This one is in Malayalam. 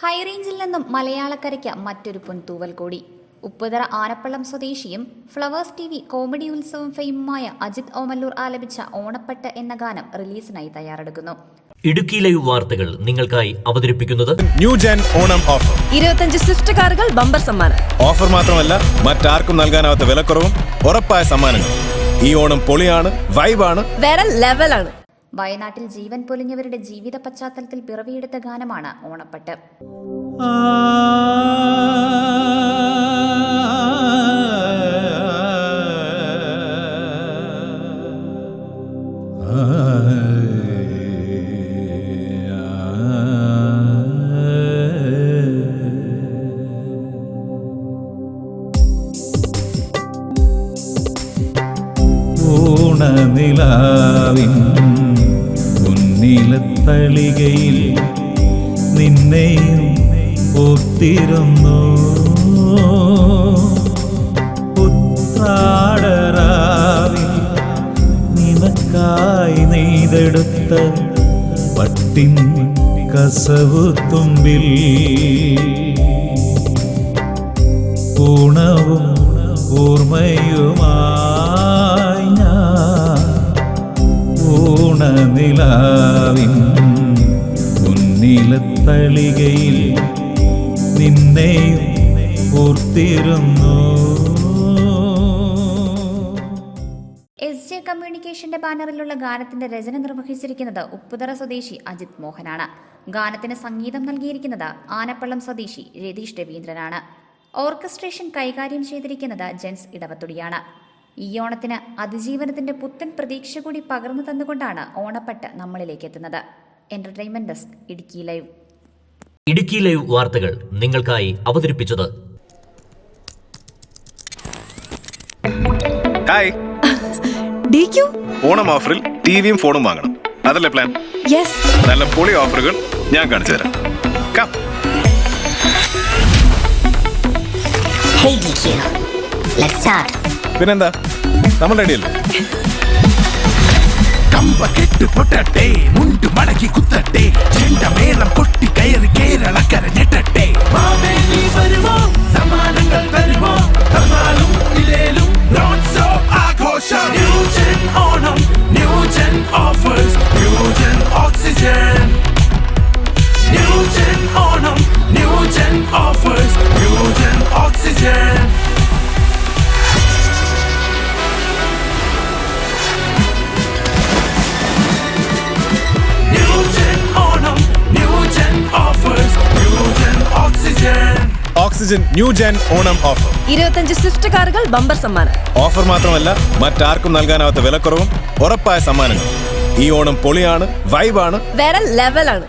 ഹൈറേഞ്ചിൽ നിന്നും മലയാളക്കരയ്ക്ക് മറ്റൊരു പൊൻതൂവൽ കൂടി. ഉപ്പുതറ ആനപ്പള്ളം സ്വദേശിയും ഫ്ലവേഴ്സ് TV കോമഡി ഉത്സവം ഫെയിമുമായ അജിത് ഓമല്ലൂർ ആലപിച്ച ഓണപ്പട്ട് എന്ന ഗാനം റിലീസിനായി തയ്യാറെടുക്കുന്നു. ഇടുക്കി ലൈവ് വാർത്തകൾ നിങ്ങൾക്കായി അവതരിപ്പിക്കുന്നത് new gen Onam offer. 25 Swift കാറുകൾ ബമ്പർ സമ്മാനം. ഓഫർ മാത്രമല്ല, മറ്റാർക്കും നൽകാനാവാത്ത വിലക്കുറവും ഉറപ്പായ സമ്മാനങ്ങൾ. ഈ ഓണം പൊളിയാണ്, വൈബാണ്, വേറെ ലെവലാണ്. വയനാട്ടിൽ ജീവൻ പൊലിഞ്ഞവരുടെ ജീവിത പശ്ചാത്തലത്തിൽ പിറവിയെടുത്ത ഗാനമാണ് ഓണപ്പട്ട്. ഓണനിലാവിൻ മുന്നിലത്തളികയിൽ നിന്നെയും ഓർത്തിരുന്നു. ഉത്രാടരാവിൽ നിനക്കായി നെയ്തെടുത്ത പട്ടിൻ കസവു തുമ്പിൽ ഓണവും ഓർമ്മയുമായി ഞാൻ ഓണനിലാവിൻ മുന്നിലത്തളികയിൽ നിന്നെയും ഓർത്തിരുന്നു. SJ കമ്മ്യൂണിക്കേഷന്റെ ബാനറിലുള്ള ഗാനത്തിന്റെ രചന നിർവഹിച്ചിരിക്കുന്നത് ഉപ്പുതറ സ്വദേശി അജിത് മോഹനാണ്. ഗാനത്തിന് സംഗീതം നൽകിയിരിക്കുന്നത് ആനപ്പള്ളം സ്വദേശി രതീഷ് രവീന്ദ്രനാണ്. ഓർക്കസ്ട്രേഷൻ കൈകാര്യം ചെയ്തിരിക്കുന്നത് ജെൻസ് ഇടവത്തുടിയാണ്. ഈ ഓണത്തിന് അതിജീവനത്തിന്റെ പുത്തൻ പ്രതീക്ഷ കൂടി പകർന്നു തന്നുകൊണ്ടാണ് ഓണപ്പട്ട് നമ്മളിലേക്ക് എത്തുന്നത്. Entertainment desk, Idukki live. Idukki live വാർത്തകൾ നിങ്ങൾക്കായി അവതരിപ്പിച്ചത് ഹായ്. DQ ഓണം ഓഫറിൽ ടിവിയും ഫോണും വാങ്ങണം, അതല്ലേ പ്ലാൻ? യെസ്. നല്ല പൊളി ഓഫറുകൾ ഞാൻ കാണിച്ചു തരാം. Come. Hey DQ, let's start. പിന്നെന്താ, നമ്മൾ റെഡിയല്ലേ? കമ്പ കെട്ട് പൊട്ടട്ടെ, മുണ്ട് മടക്കി കുത്തട്ടെ, ചെണ്ടമേളം കൊട്ടി കയറി കേരളക്കര ഞെട്ടട്ടെ. മാവേലി വരുമോ, സമ്മാനങ്ങൾ തരുമോ, തന്നാലും ഇല്ലേലും നോൺ സ്റ്റോപ്പ് ആഘോഷം. New gen Onam, new gen offers, new gen Oxygen. New gen Onam, new gen offers, new gen Oxygen. Oxygen new gen Onam offer. 25 Swift കാറുകൾ ബമ്പർ സമ്മാനം. ഓഫർ മാത്രമല്ല, മറ്റാർക്കും നൽകാനാവാത്ത വിലക്കുറവും ഉറപ്പായ സമ്മാനങ്ങൾ. ഈ ഓണം പൊളിയാണ്, വൈബാണ്, വേറെ ലെവലാണ്.